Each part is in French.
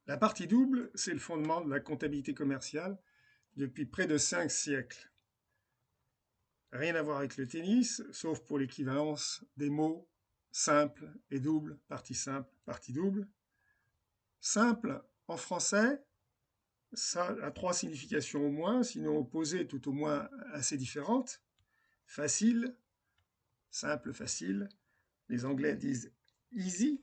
La partie double, c'est le fondement de la comptabilité commerciale depuis près de 5 siècles. Rien à voir avec le tennis, sauf pour l'équivalence des mots simple et double, partie simple, partie double. Simple, en français, ça a trois significations au moins, sinon opposées tout au moins assez différentes. Facile, simple, facile. Les Anglais disent easy.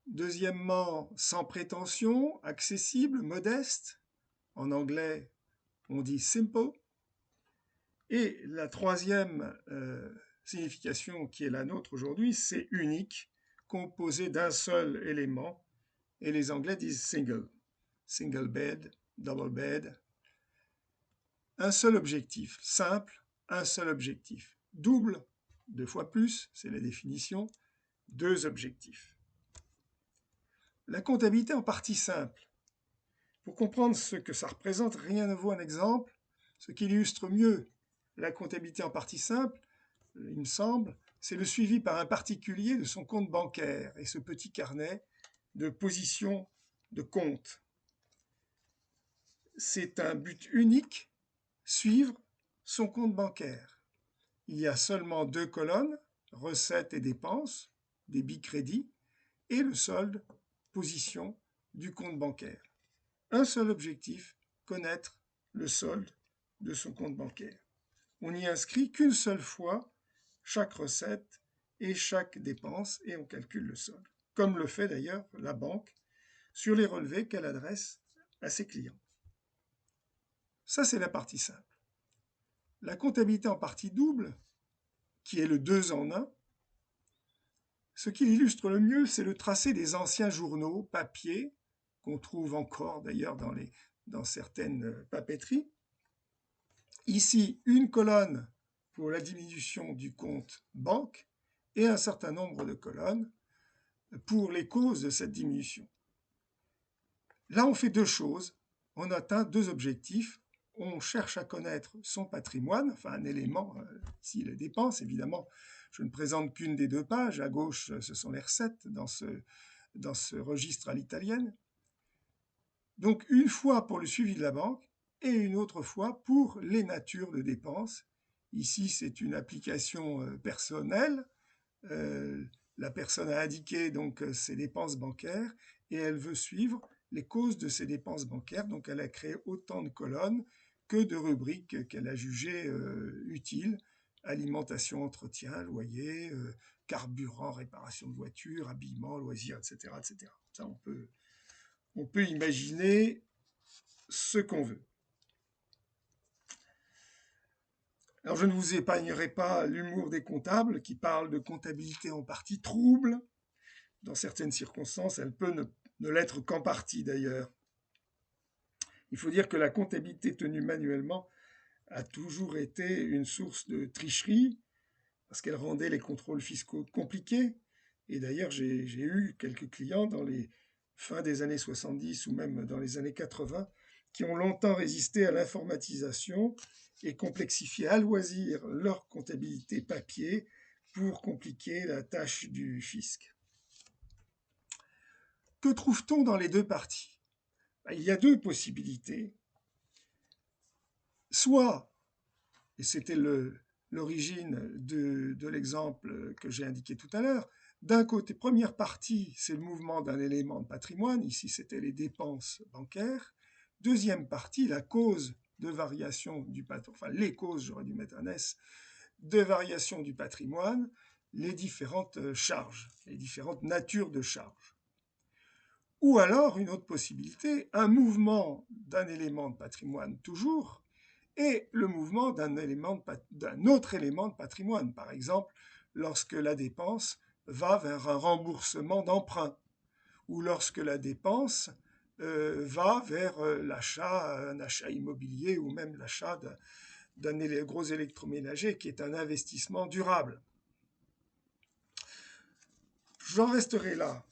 Deuxièmement, sans prétention, accessible, modeste. En anglais, on dit simple. Et la troisième signification qui est la nôtre aujourd'hui, c'est unique, composé d'un seul élément. Et les Anglais disent single. Single bed, double bed. Un seul objectif, simple, un seul objectif. Double, deux fois plus, c'est la définition, deux objectifs. La comptabilité en partie simple. Pour comprendre ce que ça représente, rien ne vaut un exemple. Ce qui illustre mieux la comptabilité en partie simple, il me semble, c'est le suivi par un particulier de son compte bancaire et ce petit carnet de position de compte. C'est un but unique, suivre son compte bancaire. Il y a seulement deux colonnes, recettes et dépenses, débit-crédit, et le solde, position du compte bancaire. Un seul objectif, connaître le solde de son compte bancaire. On n'y inscrit qu'une seule fois chaque recette et chaque dépense et on calcule le solde, comme le fait d'ailleurs la banque sur les relevés qu'elle adresse à ses clients. Ça, c'est la partie simple. La comptabilité en partie double, qui est le 2 en 1, ce qui l'illustre le mieux, c'est le tracé des anciens journaux papier, qu'on trouve encore d'ailleurs dans certaines papeteries. Ici, une colonne pour la diminution du compte banque et un certain nombre de colonnes pour les causes de cette diminution. Là, on fait deux choses. On atteint deux objectifs. On cherche à connaître son patrimoine, enfin un élément, si les dépenses, évidemment. Je ne présente qu'une des deux pages. À gauche, ce sont les recettes dans ce registre à l'italienne. Donc, une fois pour le suivi de la banque et une autre fois pour les natures de dépenses. Ici, c'est une application personnelle. La personne a indiqué donc ses dépenses bancaires et elle veut suivre les causes de ses dépenses bancaires. Donc, elle a créé autant de colonnes que de rubriques qu'elle a jugées utiles. Alimentation, entretien, loyer, carburant, réparation de voiture, habillement, loisirs, etc., etc. Ça, on peut imaginer ce qu'on veut. Alors, je ne vous épargnerai pas l'humour des comptables qui parlent de comptabilité en partie trouble. Dans certaines circonstances, elle peut ne l'être qu'en partie d'ailleurs. Il faut dire que la comptabilité tenue manuellement a toujours été une source de tricherie parce qu'elle rendait les contrôles fiscaux compliqués. Et d'ailleurs, j'ai eu quelques clients dans les fins des années 70 ou même dans les années 80 qui ont longtemps résisté à l'informatisation et complexifié à loisir leur comptabilité papier pour compliquer la tâche du fisc. Que trouve-t-on dans les deux parties? Il y a deux possibilités. Soit, et c'était l'origine de l'exemple que j'ai indiqué tout à l'heure, d'un côté, première partie, c'est le mouvement d'un élément de patrimoine, ici c'était les dépenses bancaires. Deuxième partie, la cause de variation du patrimoine, enfin les causes, j'aurais dû mettre un S, de variation du patrimoine, les différentes charges, les différentes natures de charges. Ou alors, une autre possibilité, un mouvement d'un élément de patrimoine toujours, et le mouvement d'un autre élément de patrimoine. Par exemple, lorsque la dépense va vers un remboursement d'emprunt, ou lorsque la dépense va vers un achat immobilier, ou même l'achat d'un gros électroménager qui est un investissement durable. J'en resterai là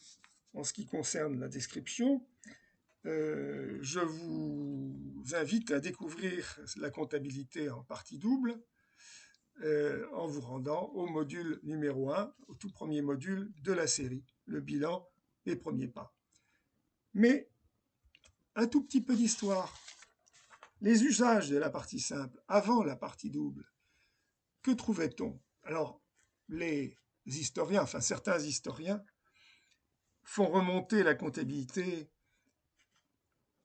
en ce qui concerne la description. Je vous invite à découvrir la comptabilité en partie double en vous rendant au module numéro 1, au tout premier module de la série, le bilan des premiers pas. Mais un tout petit peu d'histoire. Les usages de la partie simple avant la partie double, que trouvait-on? Alors, les historiens, enfin certains historiens, font remonter la comptabilité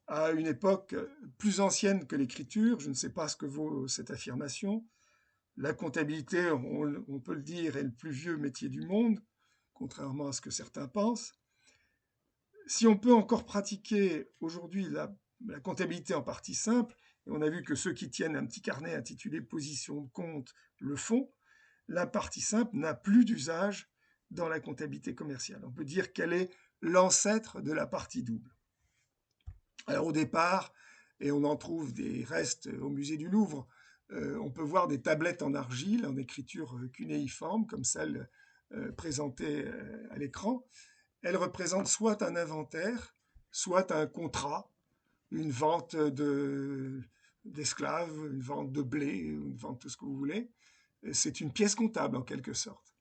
à une époque plus ancienne que l'écriture. Je ne sais pas ce que vaut cette affirmation. La comptabilité, on peut le dire, est le plus vieux métier du monde, contrairement à ce que certains pensent. Si on peut encore pratiquer aujourd'hui la comptabilité en partie simple, et on a vu que ceux qui tiennent un petit carnet intitulé Position de compte le font, la partie simple n'a plus d'usage dans la comptabilité commerciale. On peut dire qu'elle est l'ancêtre de la partie double. Alors au départ, et on en trouve des restes au musée du Louvre, on peut voir des tablettes en argile, en écriture cunéiforme, comme celle présentée à l'écran. Elles représentent soit un inventaire, soit un contrat, une vente d'esclaves, une vente de blé, une vente de ce que vous voulez. C'est une pièce comptable en quelque sorte.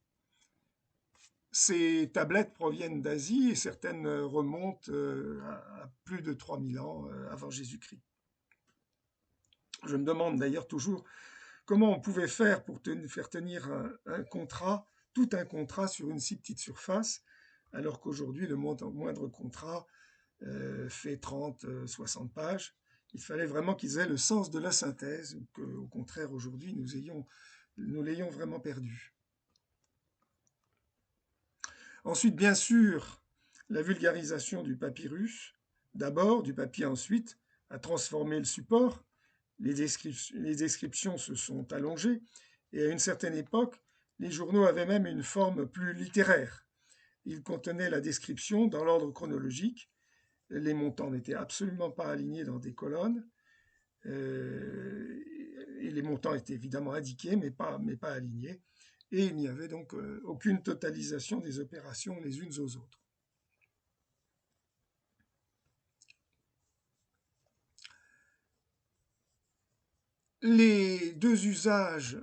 Ces tablettes proviennent d'Asie et certaines remontent à plus de 3000 ans avant Jésus-Christ. Je me demande d'ailleurs toujours comment on pouvait faire pour faire tenir un contrat, tout un contrat sur une si petite surface, alors qu'aujourd'hui le moindre contrat fait 30, 60 pages. Il fallait vraiment qu'ils aient le sens de la synthèse, ou qu'au contraire aujourd'hui nous l'ayons vraiment perdu. Ensuite, bien sûr, la vulgarisation du papyrus, d'abord, du papier ensuite, a transformé le support. Les descriptions se sont allongées et à une certaine époque, les journaux avaient même une forme plus littéraire. Ils contenaient la description dans l'ordre chronologique. Les montants n'étaient absolument pas alignés dans des colonnes. Et les montants étaient évidemment indiqués, mais pas alignés. Et il n'y avait donc aucune totalisation des opérations les unes aux autres. Les deux usages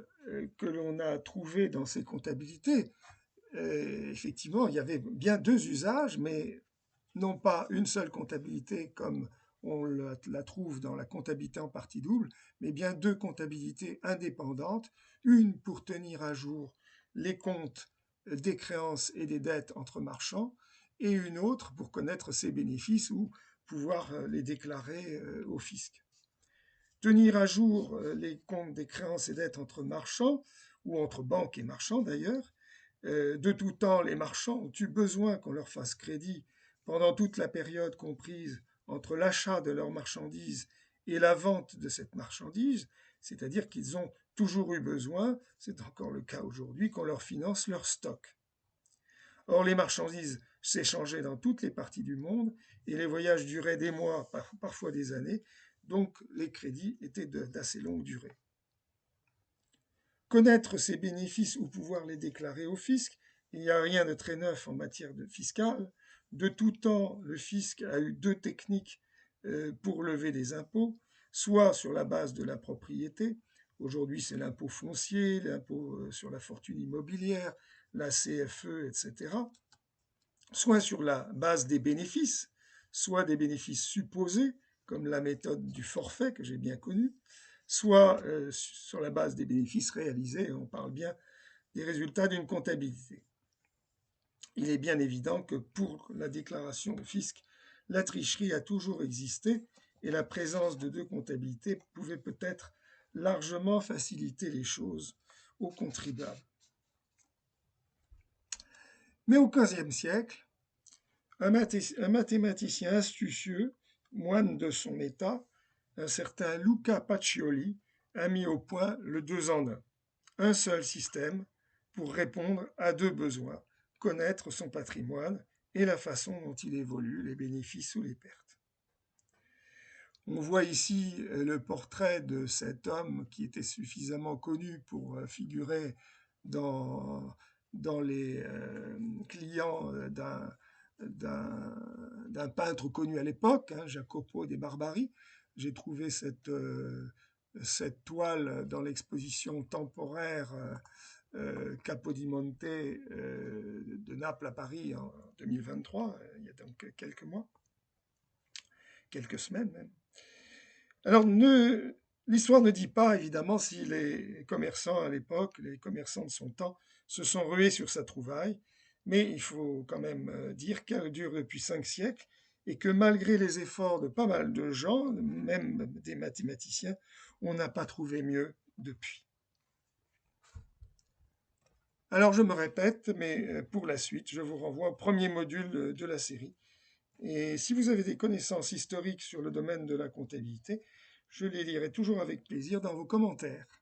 que l'on a trouvés dans ces comptabilités, effectivement, il y avait bien deux usages, mais non pas une seule comptabilité comme on la trouve dans la comptabilité en partie double, mais bien deux comptabilités indépendantes, une pour tenir à jour les comptes des créances et des dettes entre marchands, et une autre pour connaître ses bénéfices ou pouvoir les déclarer au fisc. Tenir à jour les comptes des créances et dettes entre marchands, ou entre banques et marchands d'ailleurs. De tout temps, les marchands ont eu besoin qu'on leur fasse crédit pendant toute la période comprise entre l'achat de leurs marchandises et la vente de cette marchandise, c'est-à-dire qu'ils ont toujours eu besoin, c'est encore le cas aujourd'hui, qu'on leur finance leur stock. Or, les marchandises s'échangeaient dans toutes les parties du monde et les voyages duraient des mois, parfois des années, donc les crédits étaient d'assez longue durée. Connaître ces bénéfices ou pouvoir les déclarer au fisc, il n'y a rien de très neuf en matière de fiscale. De tout temps, le fisc a eu deux techniques pour lever des impôts, soit sur la base de la propriété, aujourd'hui c'est l'impôt foncier, l'impôt sur la fortune immobilière, la CFE, etc., soit sur la base des bénéfices, soit des bénéfices supposés, comme la méthode du forfait que j'ai bien connue, soit sur la base des bénéfices réalisés, on parle bien des résultats d'une comptabilité. Il est bien évident que pour la déclaration au fisc, la tricherie a toujours existé et la présence de deux comptabilités pouvait peut-être largement faciliter les choses aux contribuables. Mais au XVe siècle, un mathématicien astucieux, moine de son état, un certain Luca Pacioli, a mis au point le 2 en 1, un seul système pour répondre à deux besoins, connaître son patrimoine et la façon dont il évolue, les bénéfices ou les pertes. On voit ici le portrait de cet homme qui était suffisamment connu pour figurer dans les clients d'un peintre connu à l'époque, Jacopo de Barbari. J'ai trouvé cette toile dans l'exposition temporaire Capodimonte de Naples à Paris en 2023, il y a donc quelques mois. quelques semaines même. Alors, l'histoire ne dit pas, évidemment, si les commerçants à l'époque, les commerçants de son temps, se sont rués sur sa trouvaille, mais il faut quand même dire qu'elle dure depuis 5 siècles et que malgré les efforts de pas mal de gens, même des mathématiciens, on n'a pas trouvé mieux depuis. Alors je me répète, mais pour la suite, je vous renvoie au premier module de la série. Et si vous avez des connaissances historiques sur le domaine de la comptabilité, je les lirai toujours avec plaisir dans vos commentaires.